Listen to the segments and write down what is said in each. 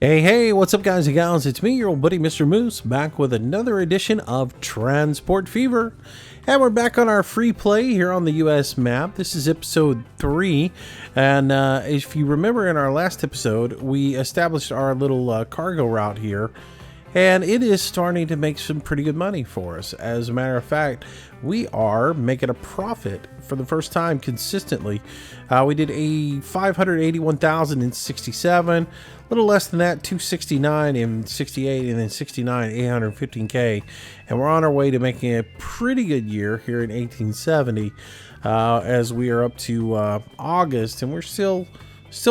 Hey, what's up guys and gals? It's me, your old buddy Mr. Moose, back with another edition of Transport Fever. And we're back on our free play here on the US map. This is episode 3. And if you remember in our last episode, we established our little cargo route here. And it is starting to make some pretty good money for us. As a matter of fact, we are making a profit for the first time consistently. We did a 581,067, a little less than that, 269 and 68, and then 69, 815K. And we're on our way to making a pretty good year here in 1870, as we are up to August, and we're still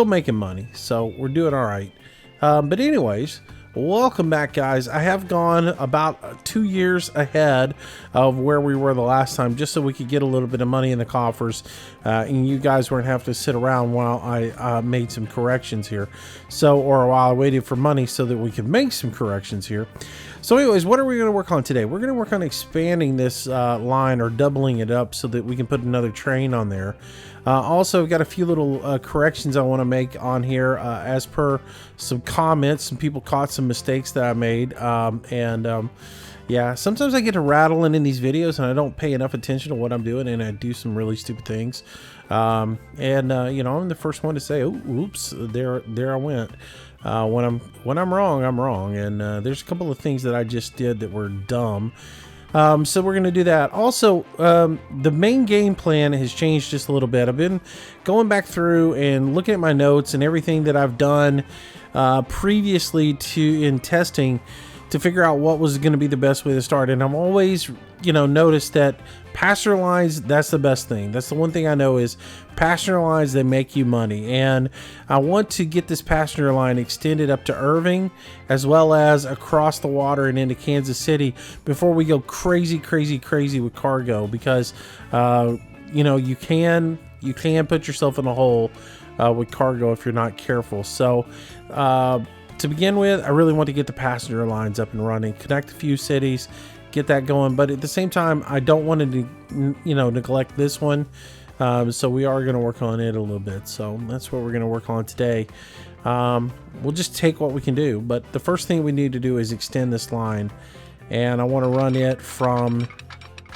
making money. So we're doing all right. But anyways, welcome back, guys. I have gone about 2 years ahead of where we were the last time, just so we could get a little bit of money in the coffers, and you guys weren't have to sit around while I made some corrections here. Or while I waited for money so that we could make some corrections here. So anyways, what are we going to work on today? We're going to work on expanding this line, or doubling it up so that we can put another train on there. Also, I've got a few little corrections I want to make on here as per some comments. Some people caught some mistakes that I made. Yeah, sometimes I get to rattling in these videos and I don't pay enough attention to what I'm doing, and I do some really stupid things. You know, I'm the first one to say, "Oh, oops, there I went." When I'm wrong, I'm wrong. And there's a couple of things that I just did that were dumb. So we're going to do that. Also, the main game plan has changed just a little bit. I've been going back through and looking at my notes and everything that I've done previously in testing to figure out what was going to be the best way to start. And I've always, noticed that passenger lines, that's the best thing. That's the one thing I know is passenger lines, they make you money. And I want to get this passenger line extended up to Irving, as well as across the water and into Kansas City before we go crazy with cargo, because, you can put yourself in a hole with cargo if you're not careful. So, to begin with, I really want to get the passenger lines up and running, connect a few cities, get that going. But at the same time, I don't want to, neglect this one. So we are going to work on it a little bit. So that's what we're going to work on today. We'll just take what we can do. But the first thing we need to do is extend this line. And I want to run it from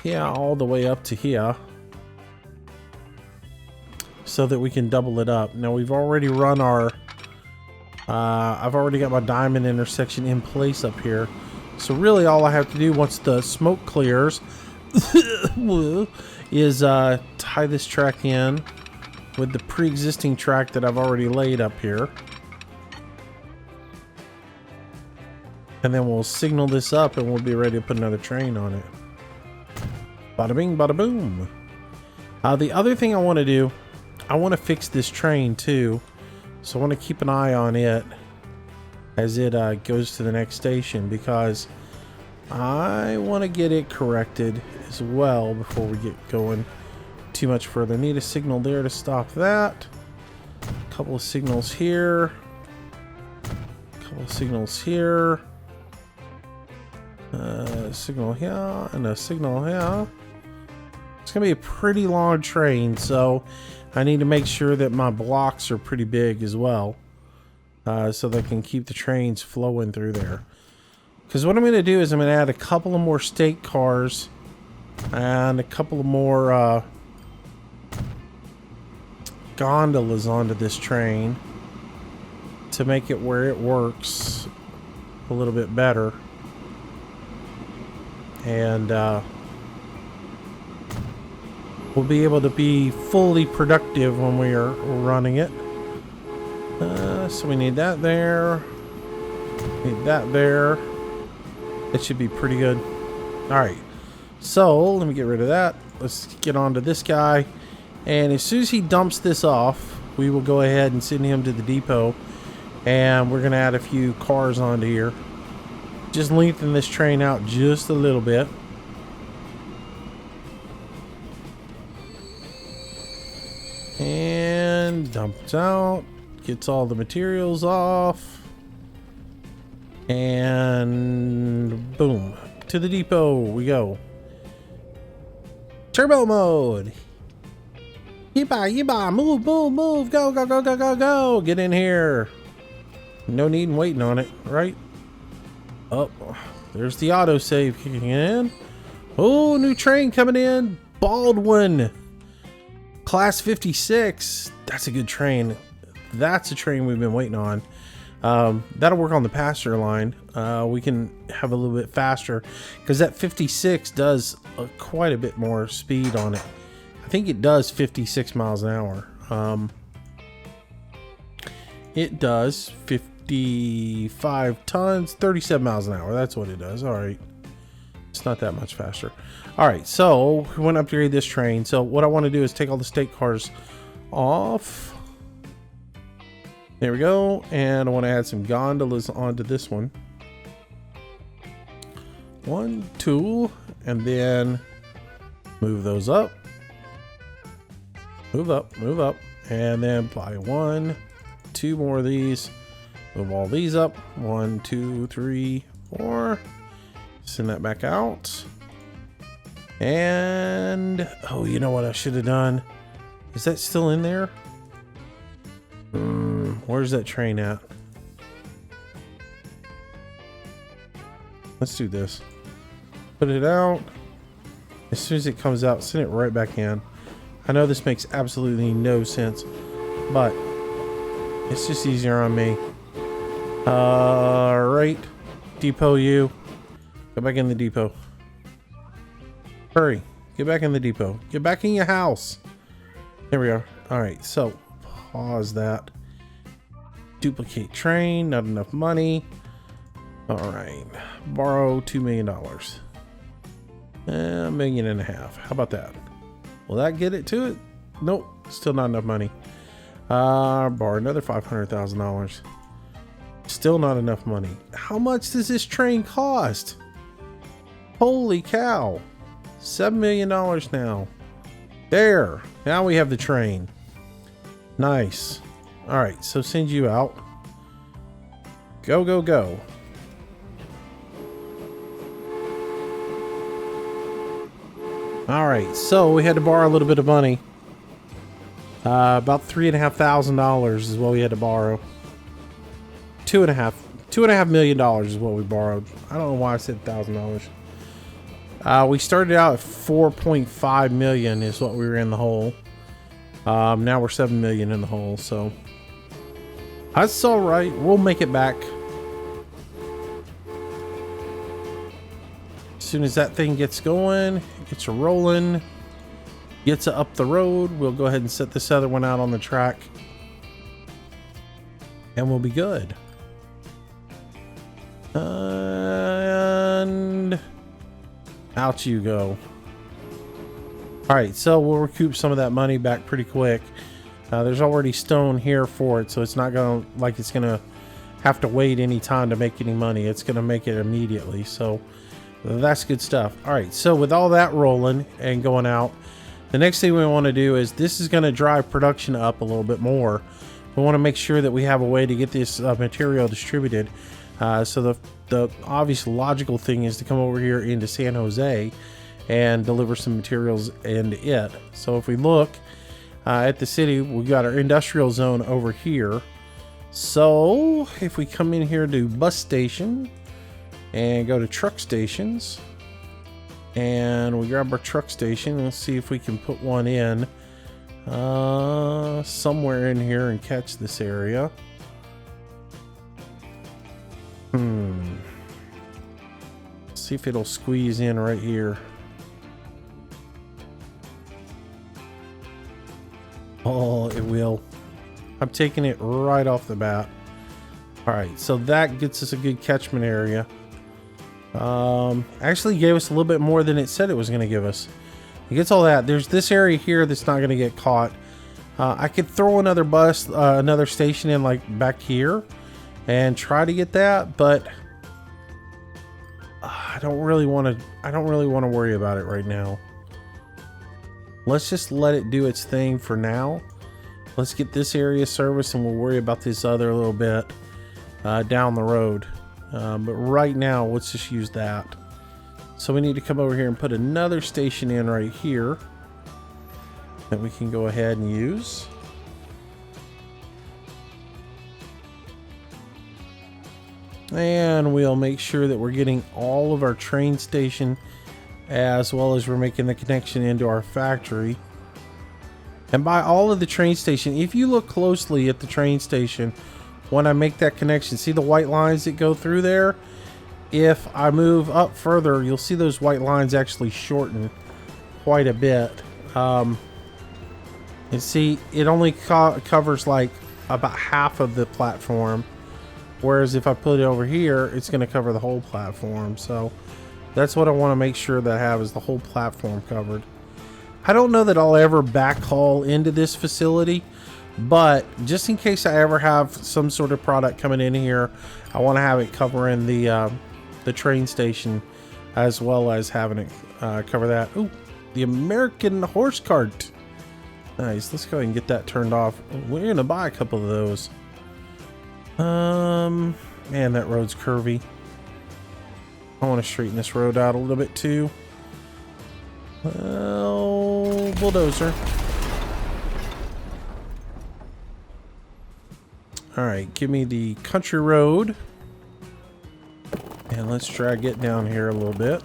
here all the way up to here, so that we can double it up. Now we've already run our I've already got my diamond intersection in place up here. So really all I have to do once the smoke clears is tie this track in with the pre-existing track that I've already laid up here. And then we'll signal this up and we'll be ready to put another train on it. Bada bing, bada boom. The other thing I want to do, I want to fix this train too. So I want to keep an eye on it as it goes to the next station, because I want to get it corrected as well before we get going too much further. Need a signal there to stop that. A couple of signals here. A couple of signals here. Signal here and a signal here. It's going to be a pretty long train, so I need to make sure that my blocks are pretty big as well, so they can keep the trains flowing through there. Because what I'm going to do is I'm going to add a couple of more state cars and a couple of more gondolas onto this train to make it where it works a little bit better. And we'll be able to be fully productive when we are running it. So we need that there. Need that there. It should be pretty good. Alright. So, let me get rid of that. Let's get on to this guy. And as soon as he dumps this off, we will go ahead and send him to the depot. And we're going to add a few cars onto here. Just lengthen this train out just a little bit. And dumps out. Gets all the materials off. And boom. To the depot we go. Turbo mode. Yeehaw, yeehaw, move, move, move. Go, go, go, go, go, go. Get in here. No need in waiting on it, right? Oh, there's the autosave kicking in. Oh, new train coming in. Baldwin. Class 56. That's a good train. That's a train we've been waiting on. That'll work on the passenger line. We can have a little bit faster because that 56 does quite a bit more speed on it. I think it does 56 miles an hour. It does 55 tons, 37 miles an hour. That's what it does. All right. It's not that much faster. All right. So we want to upgrade this train. So what I want to do is take all the state cars off. There we go. And I want to add some gondolas onto this one. 1, 2, and then move those up. Move up, move up. And then apply 1, 2 more of these. Move all these up. 1, 2, 3, 4. Send that back out. And oh, you know what I should have done? Is that still in there? Where's that train at? Let's do this. Put it out. As soon as it comes out, send it right back in. I know this makes absolutely no sense, but it's just easier on me. Right. Depot you. Go back in the depot. Hurry. Get back in the depot. Get back in your house. There we are. Alright, so pause that. Duplicate train. Not enough money. Alright. Borrow $2 million. $1.5 million. How about that? Will that get it to it? Nope. Still not enough money. Borrow another $500,000. Still not enough money. How much does this train cost? Holy cow. $7 million now. There. Now we have the train. Nice. Alright, so send you out. Go, go, go. Alright, so we had to borrow a little bit of money. About $3,500 is what we had to borrow. $2.5 million is what we borrowed. I don't know why I said $1,000. We started out at 4.5 million is what we were in the hole. Now we're 7 million in the hole, so that's all right. We'll make it back. As soon as that thing gets going, gets rolling, gets up the road, we'll go ahead and set this other one out on the track, and we'll be good. And out you go. All right, so we'll recoup some of that money back pretty quick. There's already stone here for it, so it's not gonna have to wait any time to make any money. It's gonna make it immediately, so that's good stuff. All right, so with all that rolling and going out, the next thing we want to do is this is going to drive production up a little bit more. We want to make sure that we have a way to get this material distributed. So the obvious logical thing is to come over here into San Jose and deliver some materials into it. So if we look at the city, we've got our industrial zone over here. So if we come in here to bus station and go to truck stations, and we grab our truck station, let's see if we can put one in somewhere in here and catch this area. See if it'll squeeze in right here. Oh, it will. I'm taking it right off the bat. All right, so that gets us a good catchment area. Actually gave us a little bit more than it said it was going to give us. It gets all that. There's this area here that's not going to get caught. I could throw another bus, another station in like back here and try to get that, but I don't really want to worry about it right now. Let's just let it do its thing for now. Let's get this area serviced and we'll worry about this other little bit down the road. But right now, let's just use that. So we need to come over here and put another station in right here that we can go ahead and use. And we'll make sure that we're getting all of our train station as well as we're making the connection into our factory. And by all of the train station, if you look closely at the train station, when I make that connection, see the white lines that go through there? If I move up further, you'll see those white lines actually shorten quite a bit. And see, it only covers like about half of the platform. Whereas if I put it over here, it's going to cover the whole platform. So that's what I want to make sure that I have, is the whole platform covered. I don't know that I'll ever backhaul into this facility, but just in case I ever have some sort of product coming in here, I want to have it covering the train station as well as having it cover that. Ooh, the American horse cart. Nice. Let's go ahead and get that turned off. We're going to buy a couple of those. Man, that road's curvy. I want to straighten this road out a little bit too. Well, bulldozer. Alright, give me the country road. And let's drag it down here a little bit.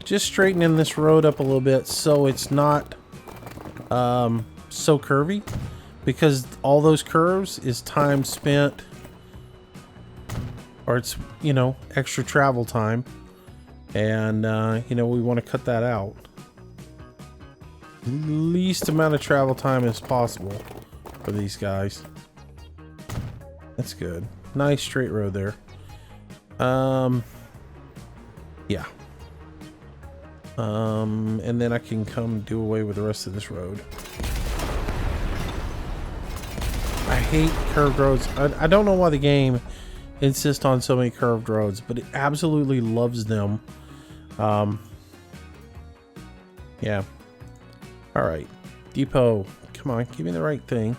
Just straightening this road up a little bit so it's not so curvy. Because all those curves is time spent, or it's, you know, extra travel time. And, you know, we want to cut that out. Least amount of travel time as possible for these guys. That's good. Nice straight road there. Yeah. And then I can come do away with the rest of this road. I hate curved roads. I don't know why the game insists on so many curved roads, but it absolutely loves them. Yeah. Alright. Depot. Come on, give me the right thing.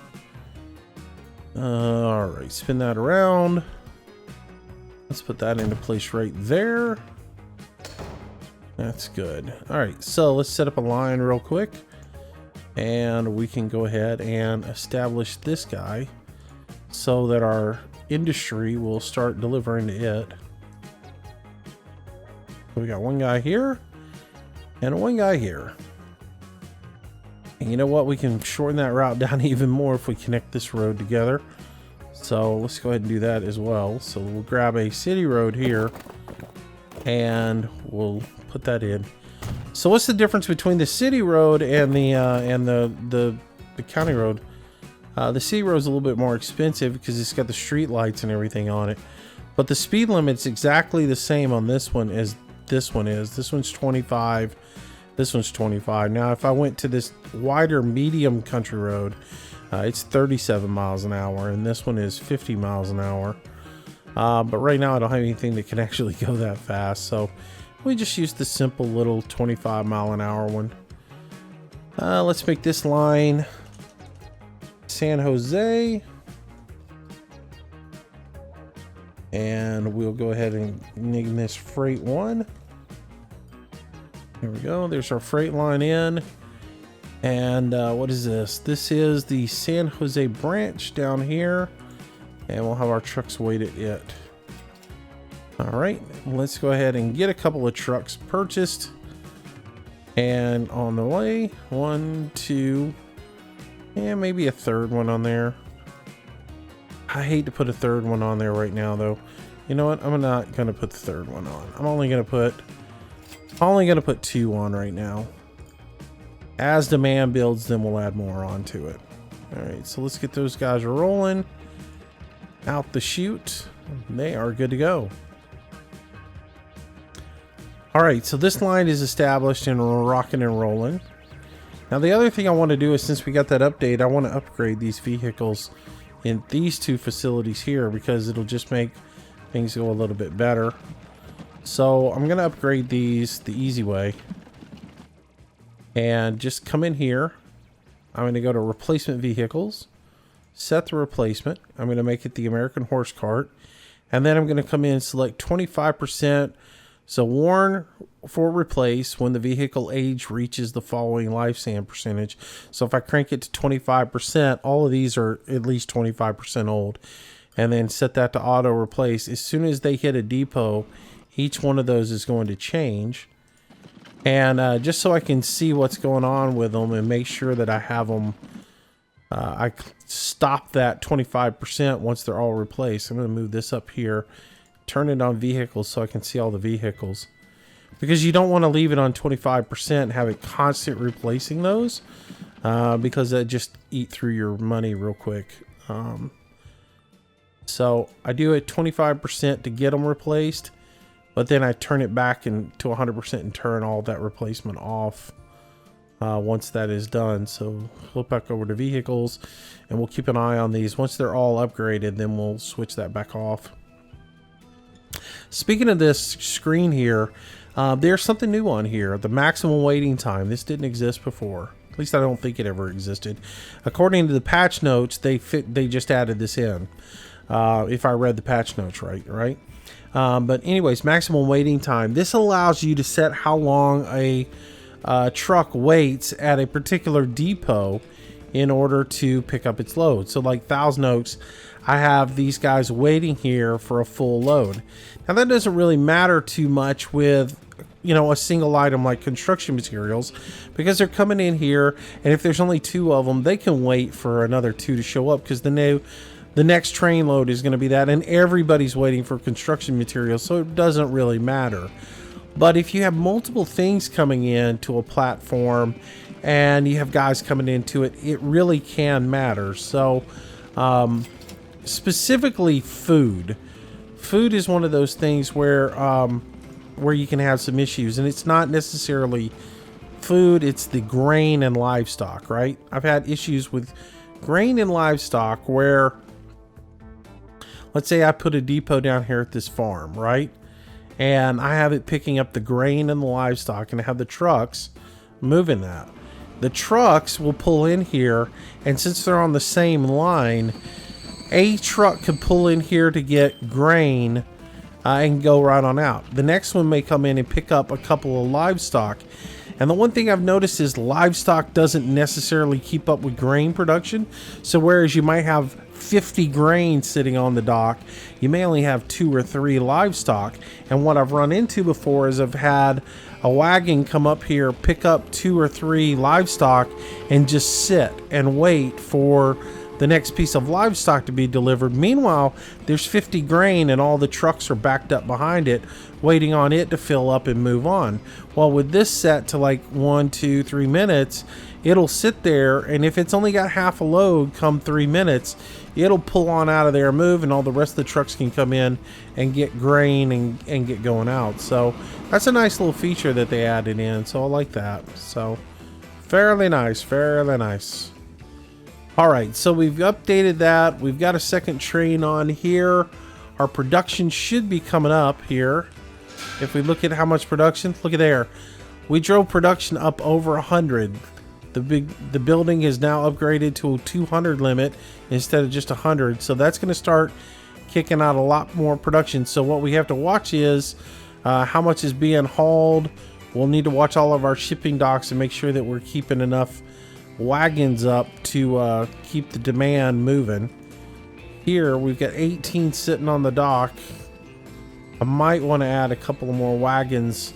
Alright, spin that around. Let's put that into place right there. That's good. Alright, so let's set up a line real quick. And we can go ahead and establish this guy so that our industry will start delivering to it. So we got one guy here and one guy here. And you know what? We can shorten that route down even more if we connect this road together. So let's go ahead and do that as well. So we'll grab a city road here and we'll put that in. So what's the difference between the city road and the county road? The city road is a little bit more expensive because it's got the street lights and everything on it. But the speed limit's exactly the same on this one as this one is. This one's 25. This one's 25. Now, if I went to this wider medium country road, it's 37 miles an hour, and this one is 50 miles an hour. But right now, I don't have anything that can actually go that fast, so we just use the simple little 25 mile an hour one. Let's make this line San Jose. And we'll go ahead and name this freight one. Here we go. There's our freight line in. And what is this? This is the San Jose branch down here. And we'll have our trucks wait at it. All right, let's go ahead and get a couple of trucks purchased. And on the way, 1, 2, and maybe a third one on there. I hate to put a third one on there right now, though. You know what? I'm not gonna put the third one on. I'm only gonna put 2 on right now. As demand builds, then we'll add more onto it. All right, so let's get those guys rolling out the chute. They are good to go. All right, so this line is established and we're rocking and rolling. Now the other thing I want to do is, since we got that update, I want to upgrade these vehicles in these 2 facilities here because it'll just make things go a little bit better. So I'm going to upgrade these the easy way. And just come in here. I'm going to go to replacement vehicles. Set the replacement. I'm going to make it the American horse cart. And then I'm going to come in and select 25%. So warn for replace when the vehicle age reaches the following lifespan percentage. So if I crank it to 25%, all of these are at least 25% old. and then set that to auto replace. As soon as they hit a depot, each one of those is going to change. And just so I can see what's going on with them and make sure that I have them, I stop that 25% once they're all replaced. I'm going to move this up here, turn it on vehicles so I can see all the vehicles. Because you don't want to leave it on 25% and have it constant replacing those, because that just eat through your money real quick. So I do it 25% to get them replaced, but then I turn it back to 100% and turn all that replacement off once that is done. So flip back over to vehicles, and we'll keep an eye on these. Once they're all upgraded, then we'll switch that back off. Speaking of this screen here, there's something new on here. The maximum waiting time. This didn't exist before. At least I don't think it ever existed. According to the patch notes, they just added this in. If I read the patch notes right? But anyways, maximum waiting time. This allows you to set how long a truck waits at a particular depot in order to pick up its load. So like Thousand Oaks, I have these guys waiting here for a full load. Now that doesn't really matter too much with, you know, a single item like construction materials, because they're coming in here, and if there's only 2 of them, they can wait for another 2 to show up, because the next train load is going to be that, and everybody's waiting for construction materials, so it doesn't really matter. But if you have multiple things coming in to a platform and you have guys coming into it, it really can matter. So specifically food is one of those things where you can have some issues, and it's not necessarily food, it's the grain and livestock, right? I've had issues with grain and livestock where, let's say I put a depot down here at this farm, right? And I have it picking up the grain and the livestock, and I have the trucks moving that. The trucks will pull in here, and since they're on the same line, a truck could pull in here to get grain and go right on out. The next one may come in and pick up a couple of livestock. And the one thing I've noticed is livestock doesn't necessarily keep up with grain production. So whereas you might have 50 grain sitting on the dock, you may only have 2 or 3 livestock. And what I've run into before is I've had a wagon come up here, pick up 2 or 3 livestock, and just sit and wait for the next piece of livestock to be delivered. Meanwhile, there's 50 grain and all the trucks are backed up behind it, waiting on it to fill up and move on. Well, with this set to like 1, 2, 3 minutes, it'll sit there, and if it's only got half a load come 3 minutes, it'll pull on out of there and move, and all the rest of the trucks can come in and get grain and get going out. So that's a nice little feature that they added in, so I like that. So fairly nice. All right, so we've updated that. We've got a second train on here. Our production should be coming up here. If we look at how much production, look at there. We drove production up over 100. The building is now upgraded to a 200 limit instead of just 100. So that's going to start kicking out a lot more production. So what we have to watch is how much is being hauled. We'll need to watch all of our shipping docks and make sure that we're keeping enough wagons up to keep the demand moving. Here we've got 18 sitting on the dock. I might want to add a couple of more wagons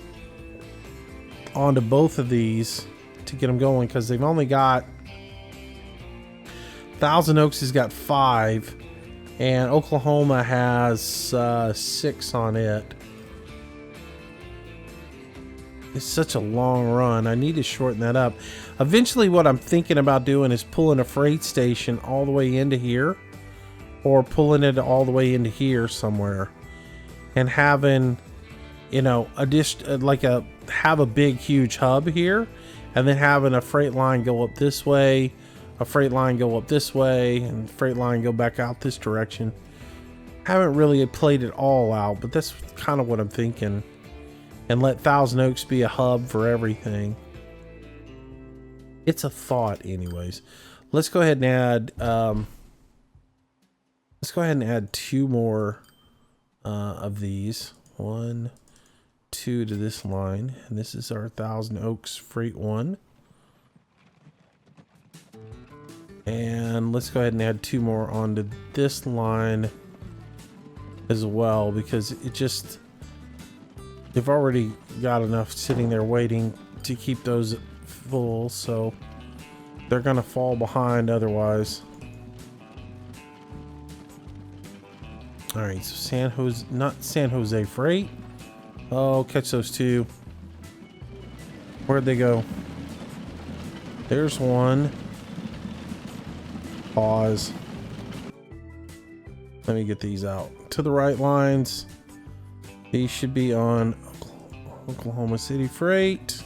onto both of these to get them going, because they've only got, Thousand Oaks has got 5 and Oklahoma has 6 on it. It's such a long run. I need to shorten that up. Eventually what I'm thinking about doing is pulling a freight station all the way into here, or pulling it all the way into here somewhere, and having, you know, have a big huge hub here, and then having a freight line go up this way, a freight line go up this way, and freight line go back out this direction. Haven't really played it all out, but that's kind of what I'm thinking. And let Thousand Oaks be a hub for everything. It's a thought anyways. Let's go ahead and add 2 more of these. 1, 2 to this line. And this is our Thousand Oaks freight 1. And let's go ahead and add 2 more onto this line as well, because it just, they've already got enough sitting there waiting to keep those full, so they're gonna fall behind otherwise. All right, so San Jose, not San Jose Freight. Oh, catch those two. Where'd they go? There's one. Pause. Let me get these out to the right lines. These should be on Oklahoma City Freight.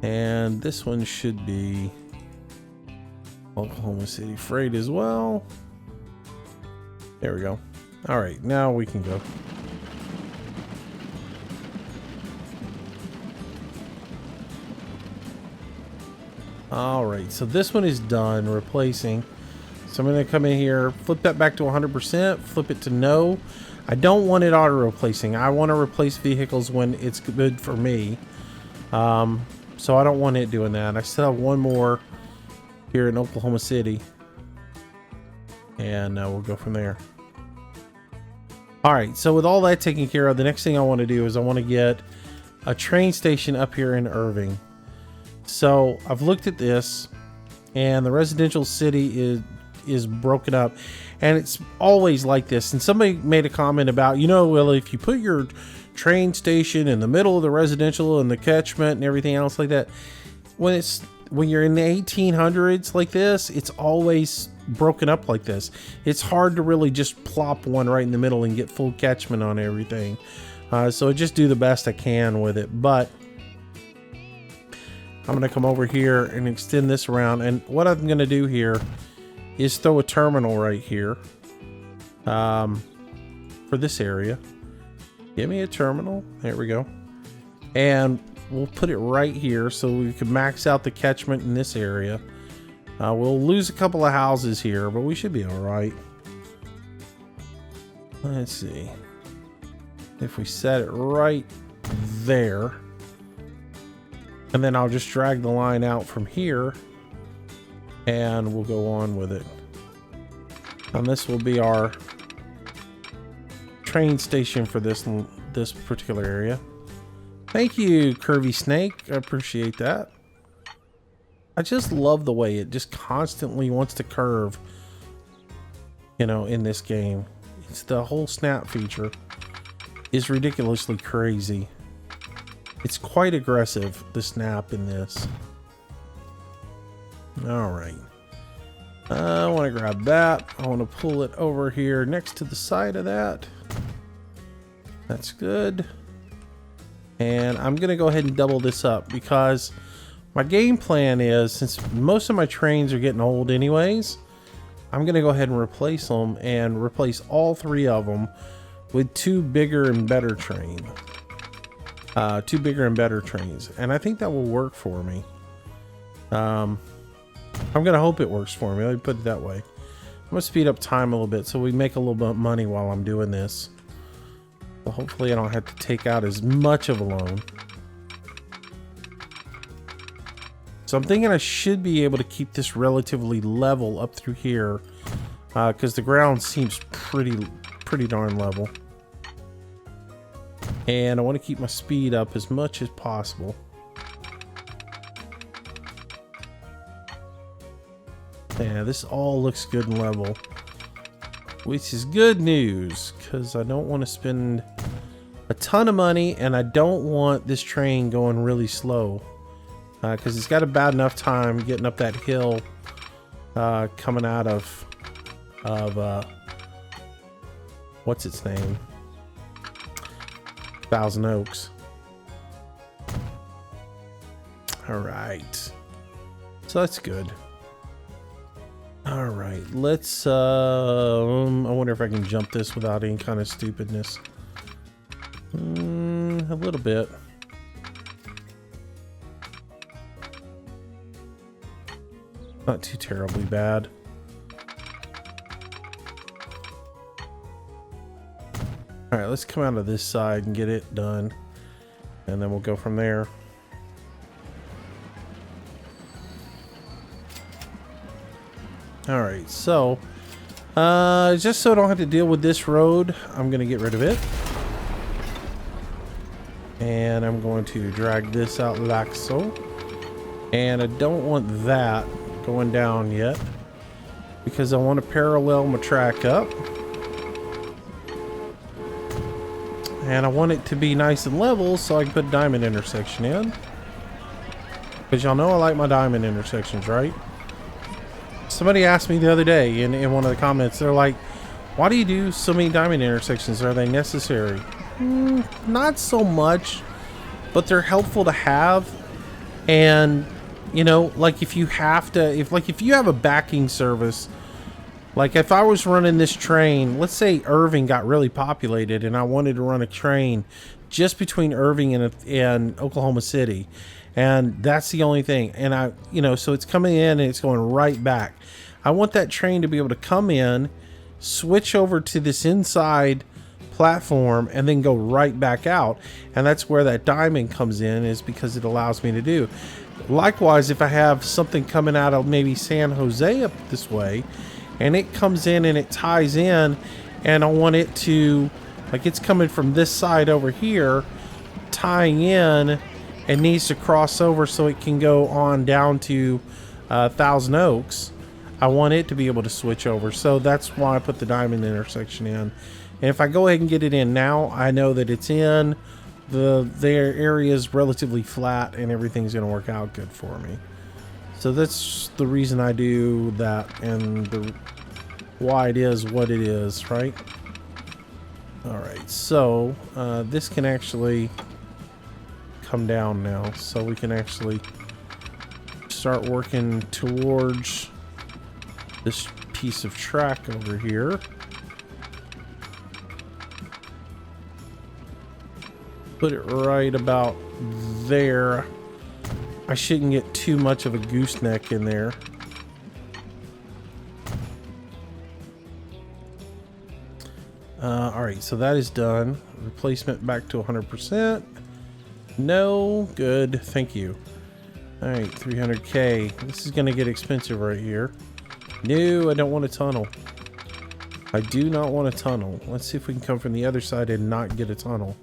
And this one should be Oklahoma City Freight as well. There we go. All right, now we can go. All right, so this one is done replacing. So I'm going to come in here, flip that back to 100%, flip it to no. I don't want it auto replacing. I want to replace vehicles when it's good for me. So I don't want it doing that. I still have one more here in Oklahoma City. And we'll go from there. All right, so with all that taken care of, the next thing I want to do is I want to get a train station up here in Irving. So I've looked at this, and the residential city is broken up, and it's always like this. And somebody made a comment about, you know, well, if you put your train station in the middle of the residential and the catchment and everything else like that, when you're in the 1800s like this, it's always broken up like this. It's hard to really just plop one right in the middle and get full catchment on everything. So I just do the best I can with it. But I'm going to come over here and extend this around. And what I'm going to do here is throw a terminal right here for this area. Give me a terminal. There we go. And we'll put it right here so we can max out the catchment in this area. We'll lose a couple of houses here, but we should be all right. Let's see. If we set it right there, and then I'll just drag the line out from here, and we'll go on with it. And this will be our train station for this particular area. Thank you, Curvy Snake. I appreciate that. I just love the way it just constantly wants to curve, you know, in this game. It's the whole snap feature is ridiculously crazy. It's quite aggressive, the snap in this. All right. I want to grab that. I want to pull it over here next to the side of that. That's good. And I'm going to go ahead and double this up because my game plan is, since most of my trains are getting old anyways, I'm going to go ahead and replace them and replace all three of them with two bigger and better trains. Two bigger and better trains. And I think that will work for me. I'm going to hope it works for me. Let me put it that way. I'm going to speed up time a little bit so we make a little bit of money while I'm doing this. So hopefully I don't have to take out as much of a loan. So I'm thinking I should be able to keep this relatively level up through here, because the ground seems pretty darn level. And I want to keep my speed up as much as possible. Yeah, this all looks good and level, which is good news, because I don't want to spend a ton of money, and I don't want this train going really slow. Because it's got a bad enough time getting up that hill coming out of what's its name? Thousand Oaks. All right. So that's good. All right. Let's, I wonder if I can jump this without any kind of stupidness. A little bit. Not too terribly bad. All right, let's come out of this side and get it done, and then we'll go from there. All right, so Just so I don't have to deal with this road, I'm going to get rid of it. And I'm going to drag this out like so. And I don't want that going down yet, because I want to parallel my track up. And I want it to be nice and level so I can put a diamond intersection in. Because y'all know I like my diamond intersections, right? Somebody asked me the other day in one of the comments, they're like, why do you do so many diamond intersections? Are they necessary? Not so much, but they're helpful to have. And, you know, like if you have to, if you have a backing service, like if I was running this train, let's say Irving got really populated and I wanted to run a train just between Irving and Oklahoma City. And that's the only thing. And I, you know, so it's coming in and it's going right back. I want that train to be able to come in, switch over to this inside platform, and then go right back out. And that's where that diamond comes in, is because it allows me to do. Likewise, if I have something coming out of maybe San Jose up this way, and it comes in and it ties in, and I want it to, like it's coming from this side over here, tying in, and needs to cross over so it can go on down to Thousand Oaks. I want it to be able to switch over. So that's why I put the diamond intersection in. And if I go ahead and get it in now, I know that it's in. Their area is relatively flat and everything's going to work out good for me. So that's the reason I do that, and why it is what it is, right? Alright, so this can actually come down now, so we can actually start working towards this piece of track over here. Put it right about there. I shouldn't get too much of a gooseneck in there. Alright, so that is done. Replacement back to 100%. No, good, thank you. Alright, 300k. This is gonna get expensive right here. No, I don't want a tunnel. I do not want a tunnel. Let's see if we can come from the other side and not get a tunnel.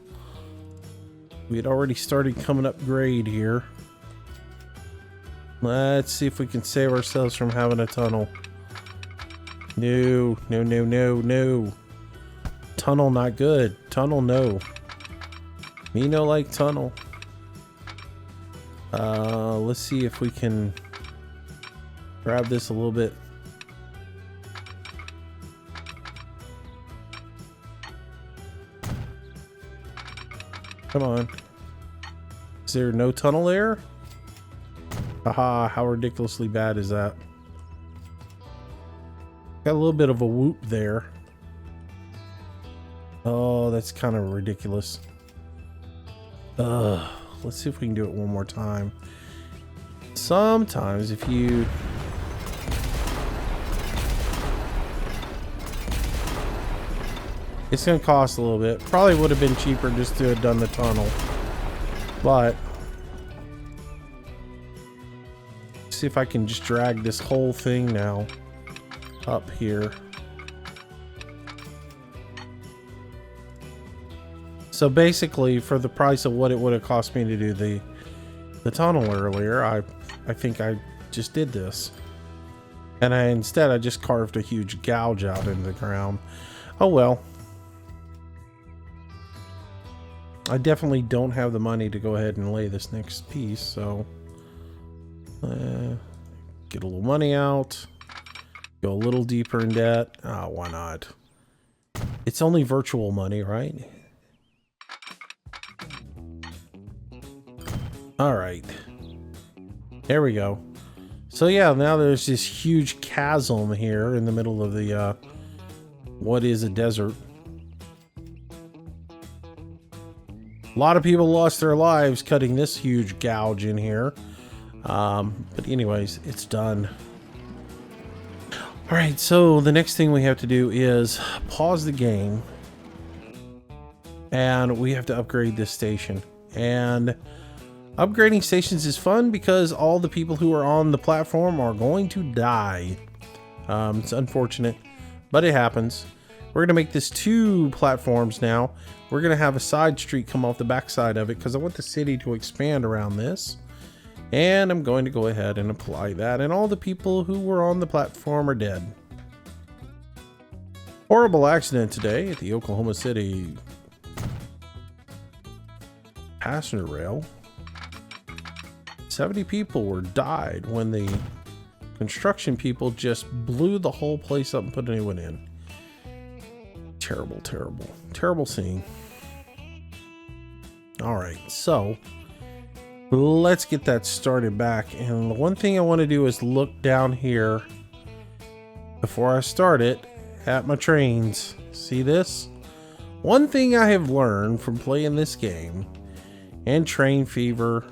We had already started coming up grade here. Let's see if we can save ourselves from having a tunnel. No, no, no, no, no. Tunnel not good. Tunnel no. Me no like tunnel. Let's see if we can grab this a little bit. Come on. Is there no tunnel there? Haha, how ridiculously bad is that? Got a little bit of a whoop there. Oh, that's kind of ridiculous. Let's see if we can do it one more time. Sometimes if you... It's going to cost a little bit. Probably would have been cheaper just to have done the tunnel. But... see if I can just drag this whole thing now up here. So basically, for the price of what it would have cost me to do the tunnel earlier, I think I just did this. And instead I just carved a huge gouge out into the ground. Oh well. I definitely don't have the money to go ahead and lay this next piece, so get a little money out, go a little deeper in debt. Oh, why not? It's only virtual money, right? All right, there we go. So yeah, now there's this huge chasm here in the middle of the what is a desert. A lot of people lost their lives cutting this huge gouge in here. But anyways, it's done. All right, so the next thing we have to do is pause the game, and we have to upgrade this station. And upgrading stations is fun because all the people who are on the platform are going to die. It's unfortunate, but it happens. We're going to make this 2 platforms now. We're going to have a side street come off the backside of it because I want the city to expand around this. And I'm going to go ahead and apply that. And all the people who were on the platform are dead. Horrible accident today at the Oklahoma City passenger rail. 70 people died when the construction people just blew the whole place up and put a new one in. Terrible, terrible, terrible scene. All right, so let's get that started back. And the one thing I want to do is look down here before I start it at my trains. See this? One thing I have learned from playing this game and Train Fever,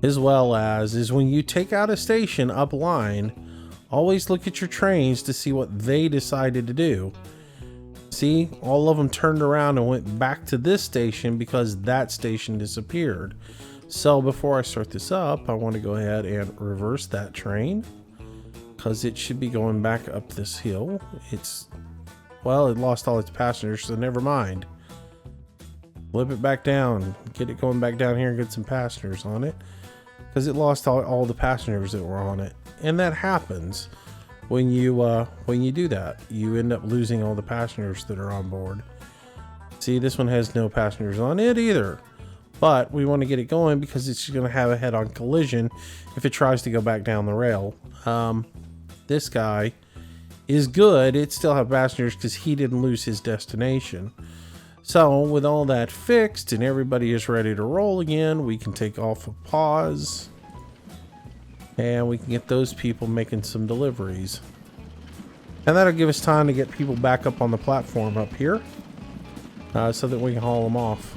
as well as, is when you take out a station up line, always look at your trains to see what they decided to do. See, all of them turned around and went back to this station because that station disappeared. So before I start this up, I want to go ahead and reverse that train because it should be going back up this hill. Well, it lost all its passengers, so never mind. Flip it back down, get it going back down here and get some passengers on it because it lost all the passengers that were on it. And that happens when you do that. You end up losing all the passengers that are on board. See, this one has no passengers on it either. But we want to get it going because it's going to have a head-on collision if it tries to go back down the rail. This guy is good. It still have passengers because he didn't lose his destination. So with all that fixed and everybody is ready to roll again, we can take off a pause. And we can get those people making some deliveries. And that'll give us time to get people back up on the platform up here. So that we can haul them off.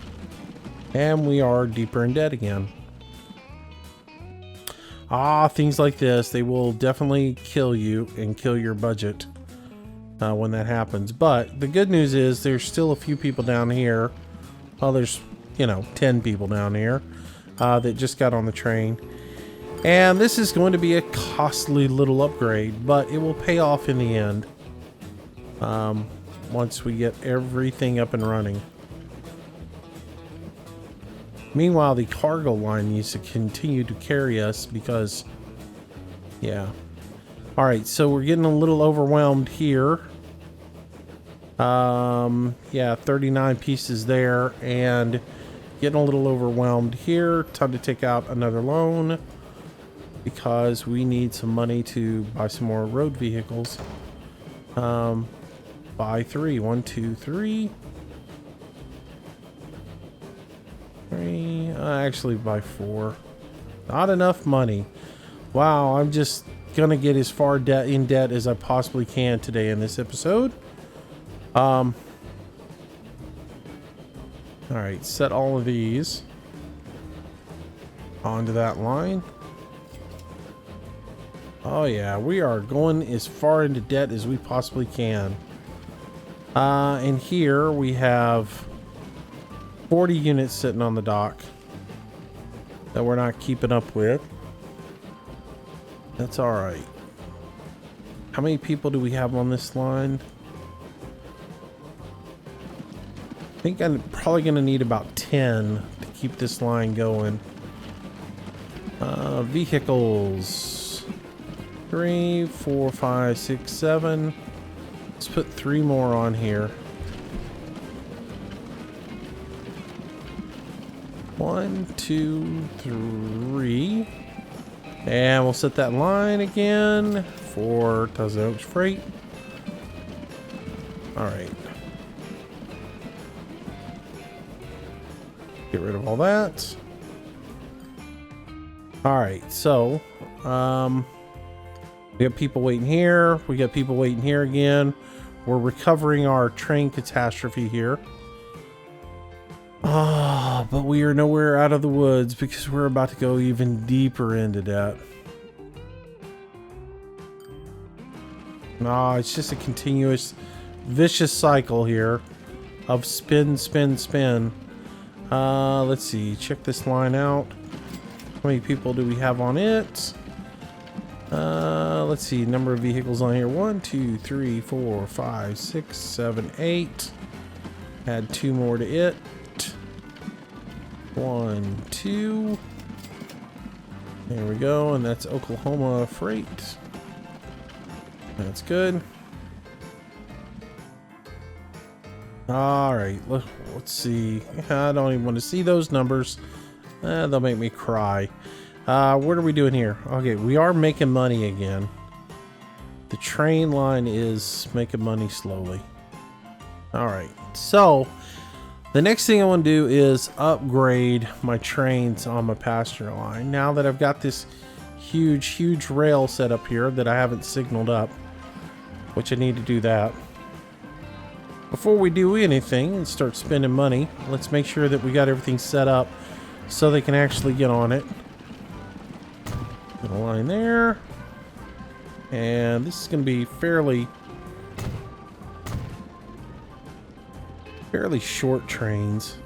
And we are deeper in debt again. Things like this, they will definitely kill you and kill your budget when that happens. But the good news is there's still a few people down here. Well, there's, 10 people down here that just got on the train. And this is going to be a costly little upgrade, but it will pay off in the end once we get everything up and running. Meanwhile, the cargo line needs to continue to carry us because, yeah. All right, so we're getting a little overwhelmed here. Yeah, 39 pieces there and getting a little overwhelmed here. Time to take out another loan because we need some money to buy some more road vehicles. Buy 3. 1, 2, 3. Actually buy 4. Not enough money. Wow, I'm just gonna get as far in debt as I possibly can today in this episode. All right, set all of these onto that line. Oh yeah, we are going as far into debt as we possibly can. And here we have 40 units sitting on the dock that we're not keeping up with. That's all right. How many people do we have on this line? I think I'm probably going to need about 10 to keep this line going. Vehicles. 3, 4, 5, 6, 7. Let's put 3 more on here. 1, 2, 3. And we'll set that line again for Thousand Oaks Freight. All right. Get rid of all that. All right, so we got people waiting here. We got people waiting here again. We're recovering our train catastrophe here. But we are nowhere out of the woods because we're about to go even deeper into debt. It's just a continuous vicious cycle here of spin, spin, spin. Let's see, check this line out. How many people do we have on it? Let's see, number of vehicles on here. 1, 2, 3, 4, 5, 6, 7, 8. Add 2 more to it. 1, 2. There we go, and that's Oklahoma freight. That's good. All right, let's see. I don't even want to see those numbers. They'll make me cry. What are we doing here? Okay, we are making money again. The train line is making money slowly. All right, so the next thing I want to do is upgrade my trains on my passenger line. Now that I've got this huge rail set up here that I haven't signaled up, which I need to do that. Before we do anything and start spending money, let's make sure that we got everything set up so they can actually get on it. Put a line there. And this is going to be fairly short trains.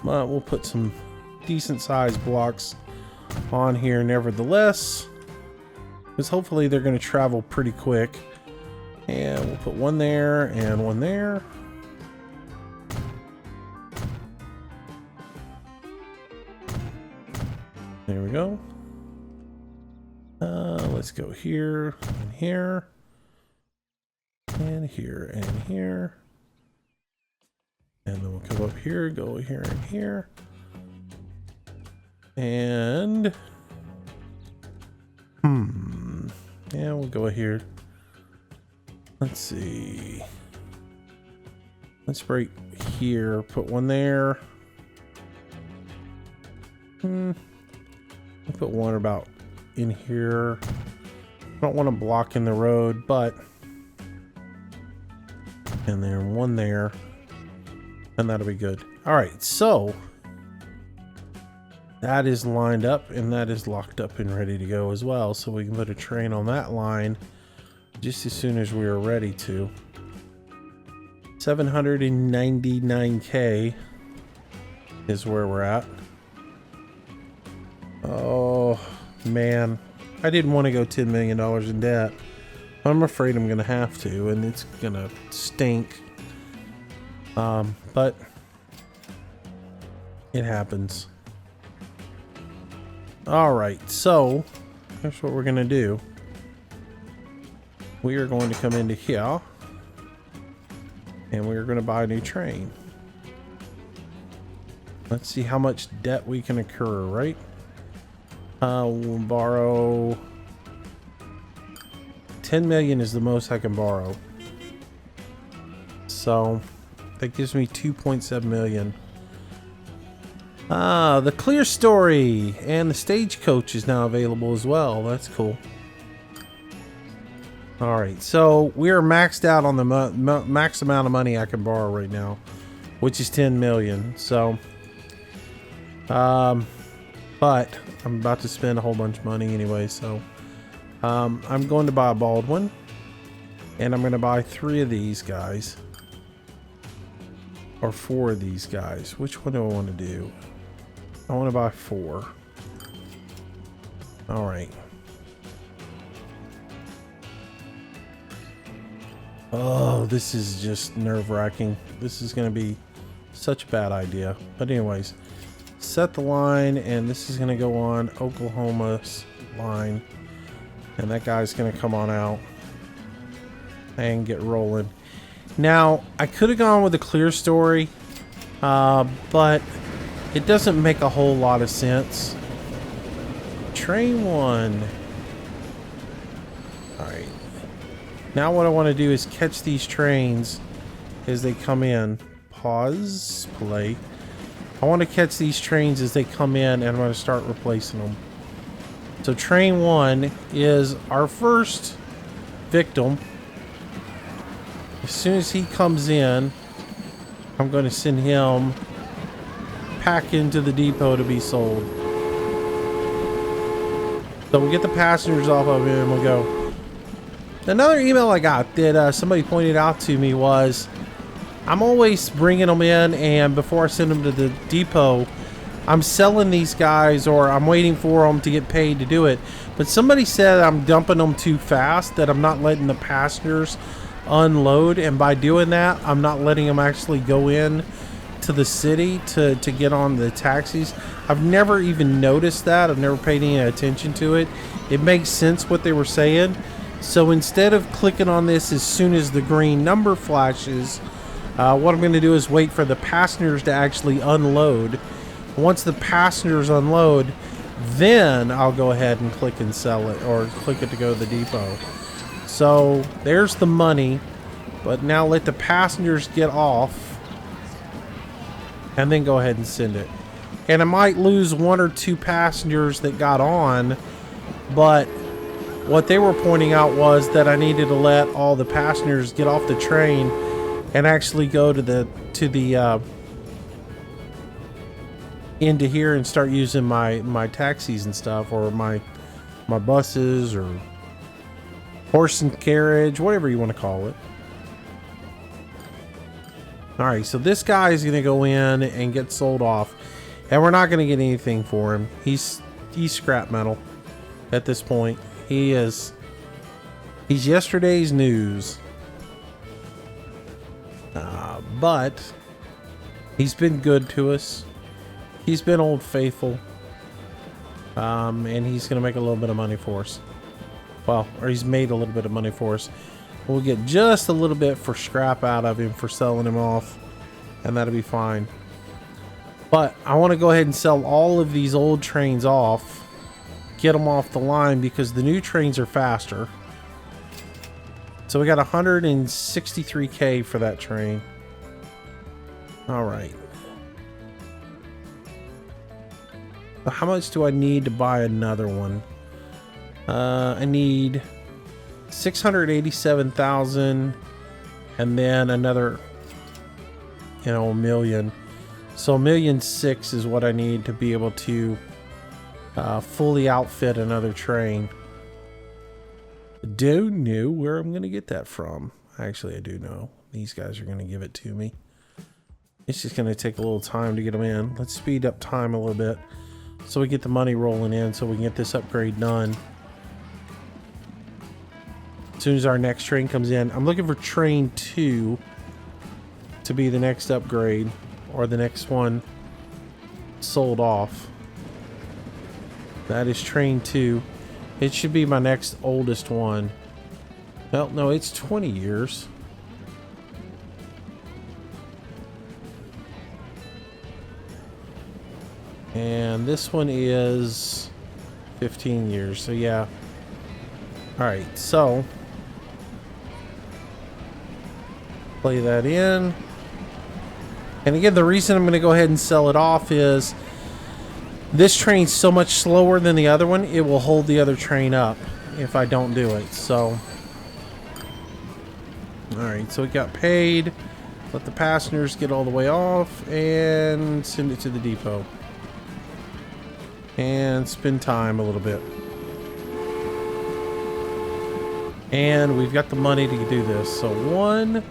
But we'll put some decent sized blocks on here nevertheless, because hopefully they're going to travel pretty quick. And we'll put one there and one there. There we go. Let's go here and here and here and here. And then we'll come up here, go here and here. And yeah, we'll go here. Let's see. Let's break here, put one there. I'll put one about in here. I don't want to block in the road, but and then one there, and that'll be good. All right, so that is lined up and that is locked up and ready to go as well. So we can put a train on that line just as soon as we are ready to. 799K is where we're at. Oh man, I didn't want to go $10 million in debt. I'm afraid I'm gonna have to, and it's gonna stink. But it happens. All right, so here's what we're gonna do. We are going to come into here and we're going to buy a new train. Let's see how much debt we can incur, right? We'll borrow 10 million is the most I can borrow. So that gives me 2.7 million. The Clear Story and the Stagecoach is now available as well. That's cool. All right, so we are maxed out on the max amount of money I can borrow right now, which is 10 million. So, but I'm about to spend a whole bunch of money anyway. So, I'm going to buy a Baldwin, and I'm going to buy 3 of these guys, or 4 of these guys. Which one do I want to do? I want to buy 4. All right. Oh, this is just nerve-wracking. This is going to be such a bad idea. But anyways, set the line, and this is going to go on Oklahoma's line. And that guy's going to come on out and get rolling. Now, I could have gone with a Clear Story, but it doesn't make a whole lot of sense. Train 1. Alright. Now what I want to do is catch these trains as they come in. Pause. Play. I want to catch these trains as they come in, and I'm going to start replacing them. So train 1 is our first victim. As soon as he comes in, I'm going to send him pack into the depot to be sold. So we get the passengers off of him and we'll go. Another email I got that somebody pointed out to me was, I'm always bringing them in, and before I send them to the depot, I'm selling these guys, or I'm waiting for them to get paid to do it. But somebody said I'm dumping them too fast, that I'm not letting the passengers unload, and by doing that, I'm not letting them actually go in to the city to get on the taxis. I've never even noticed that. I've never paid any attention to it. It makes sense what they were saying. So instead of clicking on this as soon as the green number flashes, what I'm going to do is wait for the passengers to actually unload. Once the passengers unload, then I'll go ahead and click and sell it, or click it to go to the depot. So there's the money, but now let the passengers get off and then go ahead and send it. And I might lose 1 or 2 passengers that got on, but what they were pointing out was that I needed to let all the passengers get off the train and actually go to the into here and start using my taxis and stuff, or my buses, or horse and carriage, whatever you want to call it. Alright, so this guy is going to go in and get sold off, and we're not going to get anything for him. He's scrap metal at this point. He's yesterday's news. But he's been good to us. He's been old faithful. And he's going to make a little bit of money for us. Well, or he's made a little bit of money for us. We'll get just a little bit for scrap out of him for selling him off, and that'll be fine. But I want to go ahead and sell all of these old trains off, get them off the line, because the new trains are faster. So we got 163K for that train. All right. How much do I need to buy another one? I need 687,000, and then another, $1 million. So $1.6 million is what I need to be able to fully outfit another train. Don't know where I'm going to get that from. Actually, I do know. These guys are going to give it to me. It's just going to take a little time to get them in. Let's speed up time a little bit so we get the money rolling in, so we can get this upgrade done. As soon as our next train comes in, I'm looking for train 2 to be the next upgrade, or the next one sold off. That is train 2. It should be my next oldest one. Well, no, it's 20 years. And this one is 15 years. So yeah. Alright, so play that in. And again, the reason I'm going to go ahead and sell it off is this train's so much slower than the other one, it will hold the other train up if I don't do it. So, alright, so it got paid. Let the passengers get all the way off and send it to the depot. And spend time a little bit. And we've got the money to do this. So 1,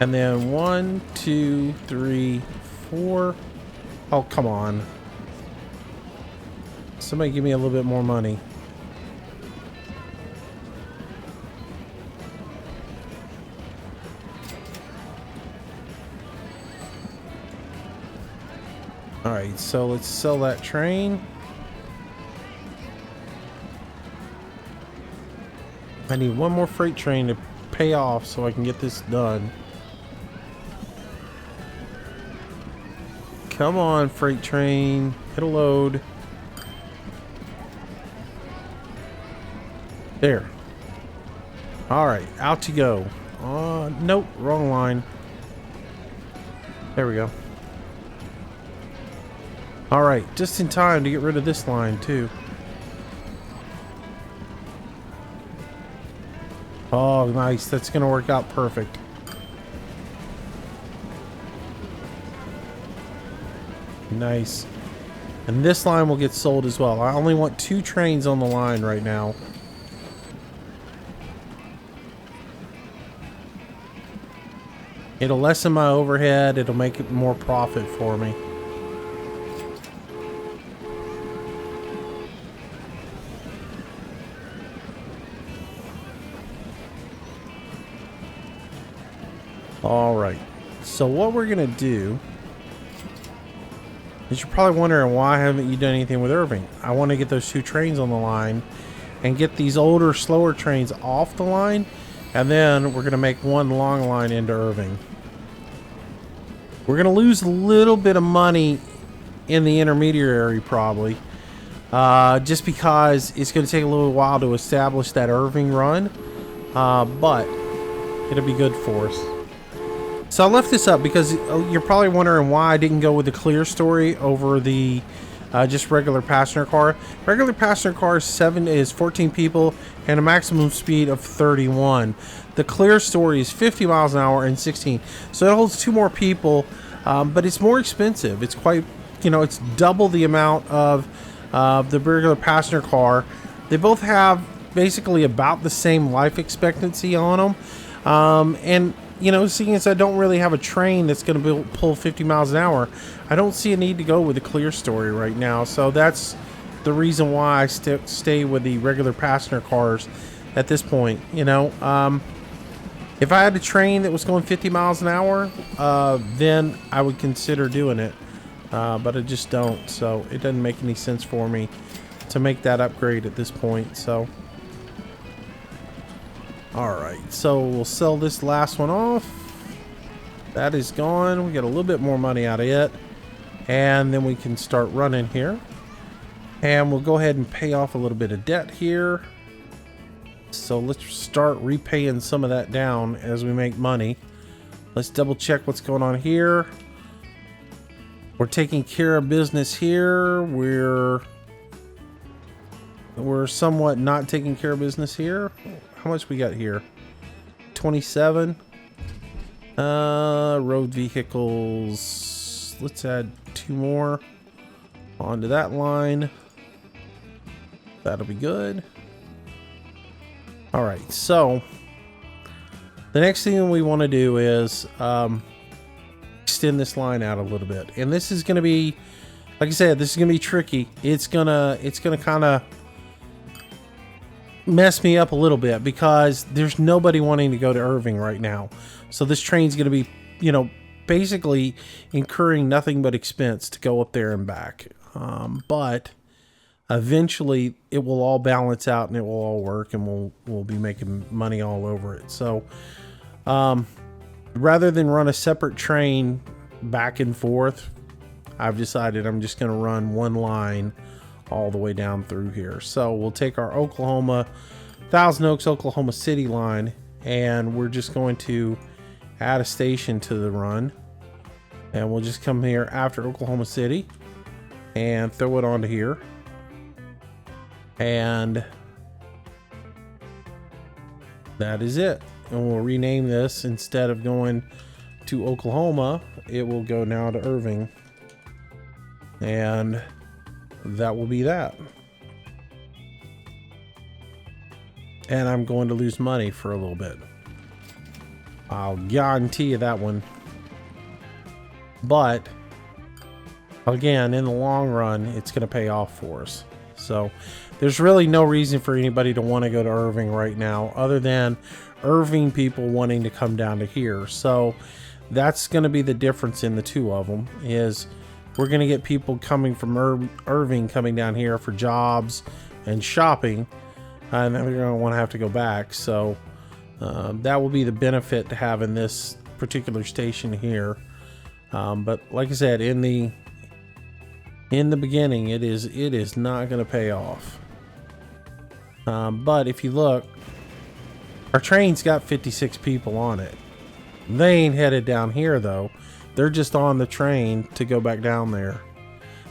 and then 1, 2, 3, 4. Oh, come on. Somebody give me a little bit more money. Alright, so let's sell that train. I need one more freight train to pay off so I can get this done. Come on, freight train. Hit a load. There. Alright, out you go. Nope, wrong line. There we go. Alright, just in time to get rid of this line too. Oh, nice. That's going to work out perfect. Nice. And this line will get sold as well. I only want 2 trains on the line right now. It'll lessen my overhead. It'll make it more profit for me. All right. So what we're going to do is, you're probably wondering, why haven't you done anything with Irving? I want to get those 2 trains on the line and get these older, slower trains off the line. And then we're going to make one long line into Irving. We're going to lose a little bit of money in the intermediary probably. Just because it's going to take a little while to establish that Irving run. But it'll be good for us. So I left this up because you're probably wondering why I didn't go with the clear story over the just regular passenger car. Regular passenger car is 14 people and a maximum speed of 31. The clear story is 50 miles an hour and 16. So it holds 2 more people, but it's more expensive. It's quite, it's double the amount of the regular passenger car. They both have basically about the same life expectancy on them. And seeing as I don't really have a train that's going to pull 50 miles an hour, I don't see a need to go with the clear story right now. So that's the reason why I stay with the regular passenger cars at this point. If I had a train that was going 50 miles an hour, then I would consider doing it. But I just don't. So it doesn't make any sense for me to make that upgrade at this point. So alright, so we'll sell this last one off. That is gone. We get a little bit more money out of it. And then we can start running here. And we'll go ahead and pay off a little bit of debt here. So let's start repaying some of that down as we make money. Let's double check what's going on here. We're taking care of business here. We're somewhat not taking care of business here. How much we got here? 27. Road vehicles. Let's add 2 more onto that line. That'll be good. All right, so the next thing we want to do is extend this line out a little bit, and this is going to be, like I said, this is going to be tricky. It's gonna kind of mess me up a little bit because there's nobody wanting to go to Irving right now. So this train's going to be, basically incurring nothing but expense to go up there and back. But eventually it will all balance out and it will all work, and we'll be making money all over it. So rather than run a separate train back and forth, I've decided I'm just going to run one line all the way down through here. So we'll take our Thousand Oaks, Oklahoma City line, and we're just going to add a station to the run, and we'll just come here after Oklahoma City and throw it onto here, and that is it. And we'll rename this. Instead of going to Oklahoma, it will go now to Irving, and that will be that. And I'm going to lose money for a little bit. I'll guarantee you that one. But again, in the long run, it's going to pay off for us. So there's really no reason for anybody to want to go to Irving right now, other than Irving people wanting to come down to here. So that's going to be the difference in the 2 of them, is we're going to get people coming from Irving coming down here for jobs and shopping, and then we're going to want to have to go back. So that will be the benefit to having this particular station here. But like I said, in the beginning, it is not going to pay off. But if you look, our train's got 56 people on it. They ain't headed down here though. They're just on the train to go back down there.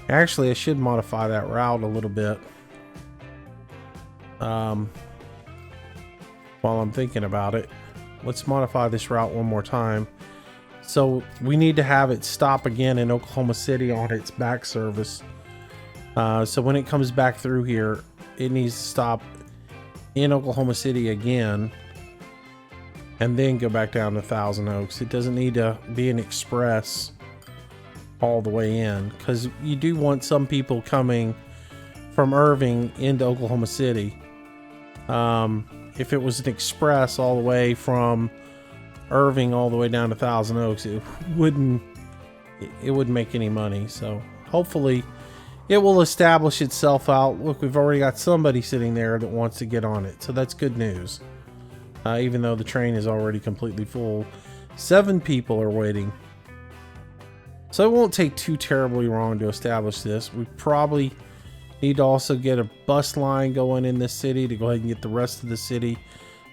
Actually, I should modify that route a little bit. While I'm thinking about it, let's modify this route one more time. So we need to have it stop again in Oklahoma City on its back service. So when it comes back through here, it needs to stop in Oklahoma City again and then go back down to Thousand Oaks. It doesn't need to be an express all the way in, because you do want some people coming from Irving into Oklahoma City. If it was an express all the way from Irving all the way down to Thousand Oaks, it wouldn't make any money. So hopefully it will establish itself out. Look, we've already got somebody sitting there that wants to get on it, so that's good news. Even though the train is already completely full, 7 people are waiting. So it won't take too terribly long to establish this. We probably need to also get a bus line going in this city to go ahead and get the rest of the city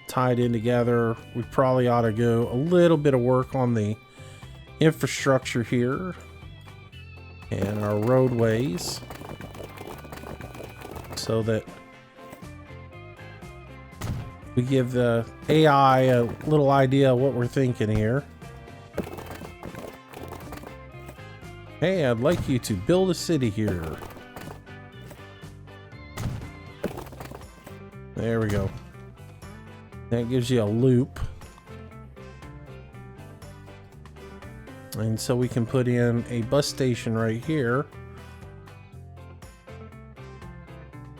tied in together. We probably ought to go a little bit of work on the infrastructure here and our roadways so that we give the AI a little idea of what we're thinking here. Hey, I'd like you to build a city here. There we go. That gives you a loop. And so we can put in a bus station right here.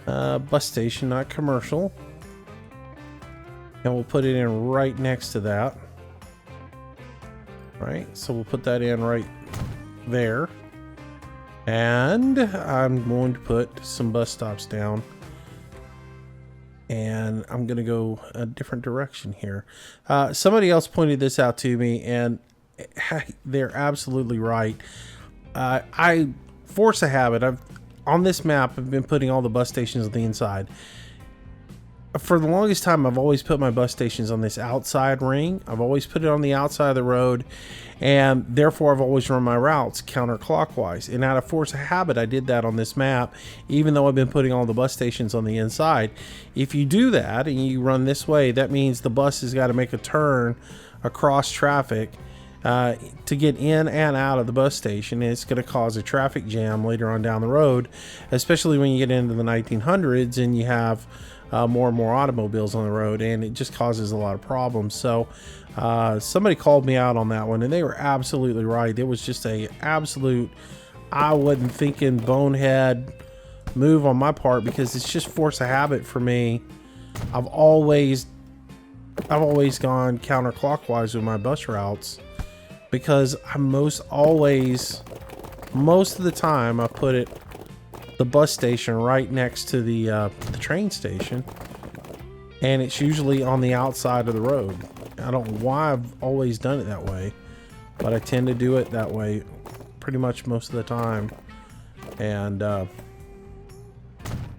Bus station, not commercial. And we'll put it in right next to that. Right, so we'll put that in right there. And I'm going to put some bus stops down. And I'm going to go a different direction here. Somebody else pointed this out to me, and they're absolutely right. I force a habit. On this map, I've been putting all the bus stations on the inside. For the longest time, I've always put my bus stations on this outside ring. I've always put it on the outside of the road, and therefore I've always run my routes counterclockwise. And out of force of habit, I did that on this map, even though I've been putting all the bus stations on the inside. If you do that and you run this way, that means the bus has got to make a turn across traffic to get in and out of the bus station, and it's going to cause a traffic jam later on down the road, especially when you get into the 1900s and you have more and more automobiles on the road, and it just causes a lot of problems. So somebody called me out on that one, and they were absolutely right. It was just a absolute, I wasn't thinking, bonehead move on my part, because it's just force of habit for me. I've always gone counterclockwise with my bus routes, because I'm most of the time I put the bus station right next to the train station, and it's usually on the outside of the road. I don't know why I've always done it that way, but I tend to do it that way pretty much most of the time. And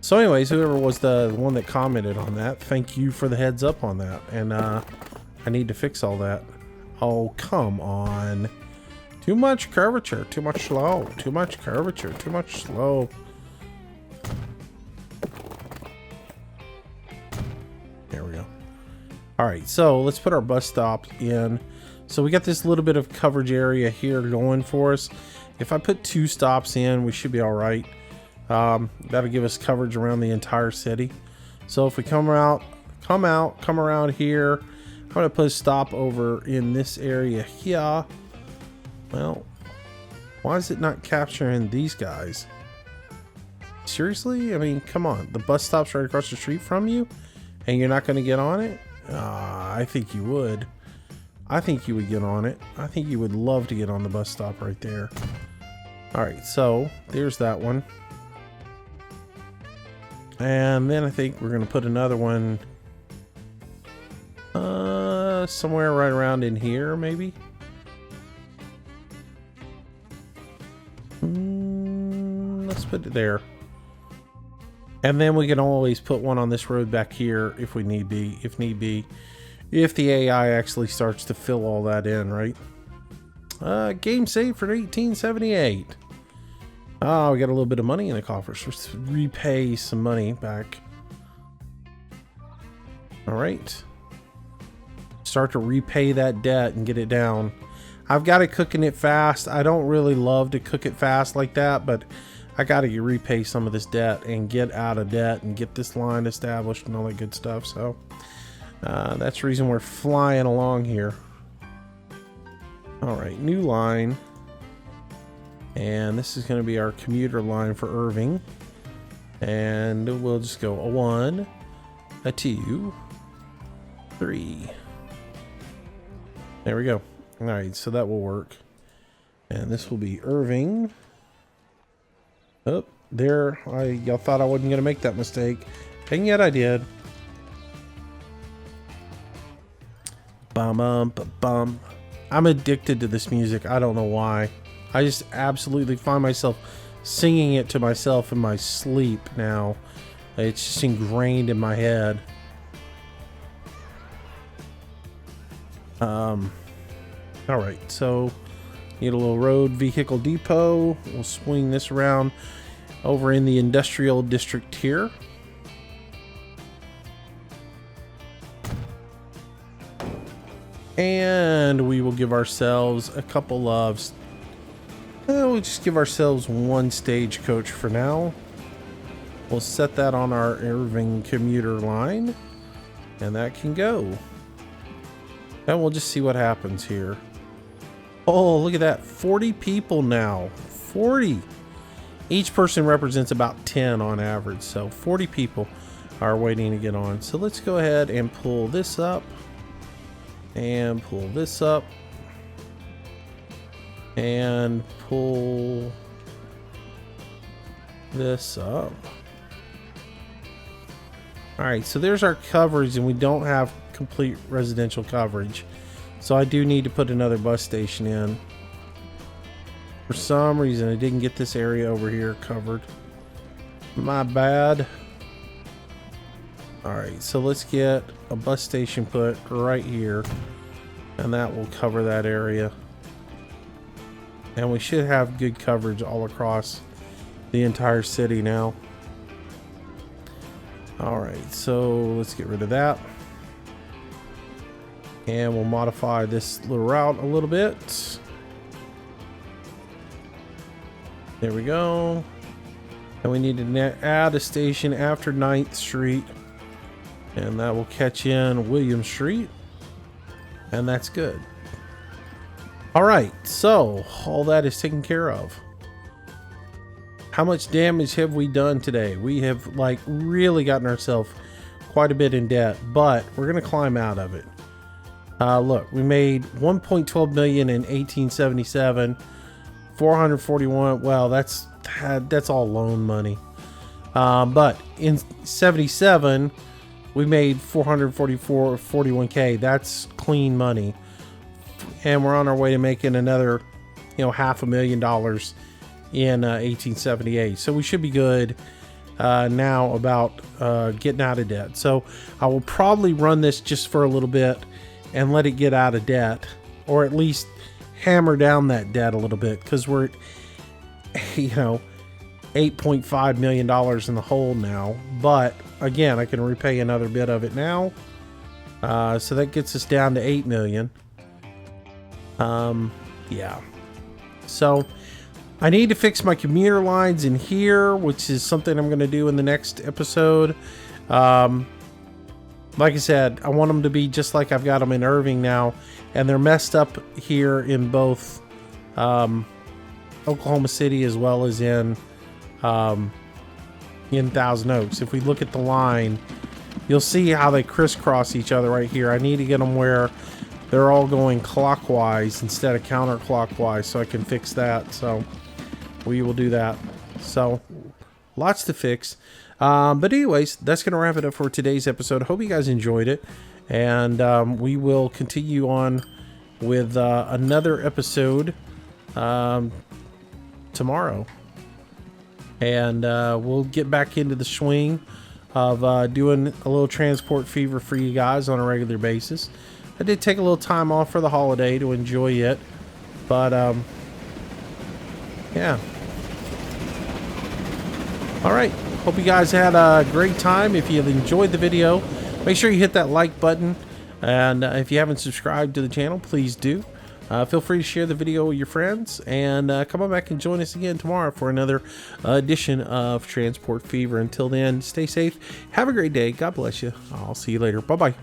so anyways, whoever was the one that commented on that, thank you for the heads up on that. And I need to fix all that. Oh, come on. Too much curvature, too much slow, too much curvature, too much slow. There we go. All right, so let's put our bus stop in. So we got this little bit of coverage area here going for us. If I put 2 stops in, we should be all right. That'll give us coverage around the entire city. So if we come around here, I'm gonna put a stop over in this area here. Well, why is it not capturing these guys? Seriously? I mean, come on. The bus stop's right across the street from you, and you're not going to get on it? I think you would. I think you would get on it. I think you would love to get on the bus stop right there. Alright, so there's that one. And then I think we're going to put another one somewhere right around in here, maybe. Let's put it there. And then we can always put one on this road back here if we need be, if the AI actually starts to fill all that in, right? Game saved for 1878. Oh, we got a little bit of money in the coffers. Let's repay some money back. All right. Start to repay that debt and get it down. I've got it cooking it fast. I don't really love to cook it fast like that, but I got to repay some of this debt and get out of debt and get this line established and all that good stuff. So that's the reason we're flying along here. All right, new line. And this is going to be our commuter line for Irving. And we'll just go a 1, a 2, 3. There we go. All right, so that will work. And this will be Irving. Oh, there. Y'all thought I wasn't going to make that mistake. And yet I did. Bum, bum, bum, bum. I'm addicted to this music. I don't know why. I just absolutely find myself singing it to myself in my sleep now. It's just ingrained in my head. All right, so need a little road vehicle depot. We'll swing this around over in the industrial district here. And we will give ourselves a couple of... we'll just give ourselves one stagecoach for now. We'll set that on our Irving commuter line. And that can go. And we'll just see what happens here. Oh, look at that. 40 people now. 40. Each person represents about 10 on average. So 40 people are waiting to get on. So let's go ahead and pull this up. And pull this up. And pull this up. Alright, so there's our coverage, and we don't have complete residential coverage. So I do need to put another bus station in. For some reason, I didn't get this area over here covered. My bad. Alright, so let's get a bus station put right here. And that will cover that area. And we should have good coverage all across the entire city now. Alright, so let's get rid of that. And we'll modify this little route a little bit. There we go. And we need to add a station after 9th Street. And that will catch in William Street. And that's good. Alright, so all that is taken care of. How much damage have we done today? We have like really gotten ourselves quite a bit in debt, but we're going to climb out of it. Look, we made 1.12 million in 1877, 441. Well, that's all loan money. But in 77, we made 441K. That's clean money. And we're on our way to making another, $500,000 in 1878. So we should be good now about getting out of debt. So I will probably run this just for a little bit and let it get out of debt, or at least hammer down that debt a little bit, because we're at, $8.5 million in the hole now. But again, I can repay another bit of it now. So that gets us down to 8 million. Yeah. So I need to fix my commuter lines in here, which is something I'm going to do in the next episode. Like I said, I want them to be just like I've got them in Irving now, and they're messed up here in both Oklahoma City as well as in Thousand Oaks. If we look at the line, you'll see how they crisscross each other right here. I need to get them where they're all going clockwise instead of counterclockwise, so I can fix that. So we will do that. So lots to fix. But anyways, that's going to wrap it up for today's episode. Hope you guys enjoyed it. And we will continue on with another episode tomorrow. And we'll get back into the swing of doing a little transport fever for you guys on a regular basis. I did take a little time off for the holiday to enjoy it. But, yeah. Alright. Hope you guys had a great time. If you've enjoyed the video, make sure you hit that like button. And if you haven't subscribed to the channel, please do. Feel free to share the video with your friends. And come on back and join us again tomorrow for another edition of Transport Fever. Until then, stay safe. Have a great day. God bless you. I'll see you later. Bye-bye.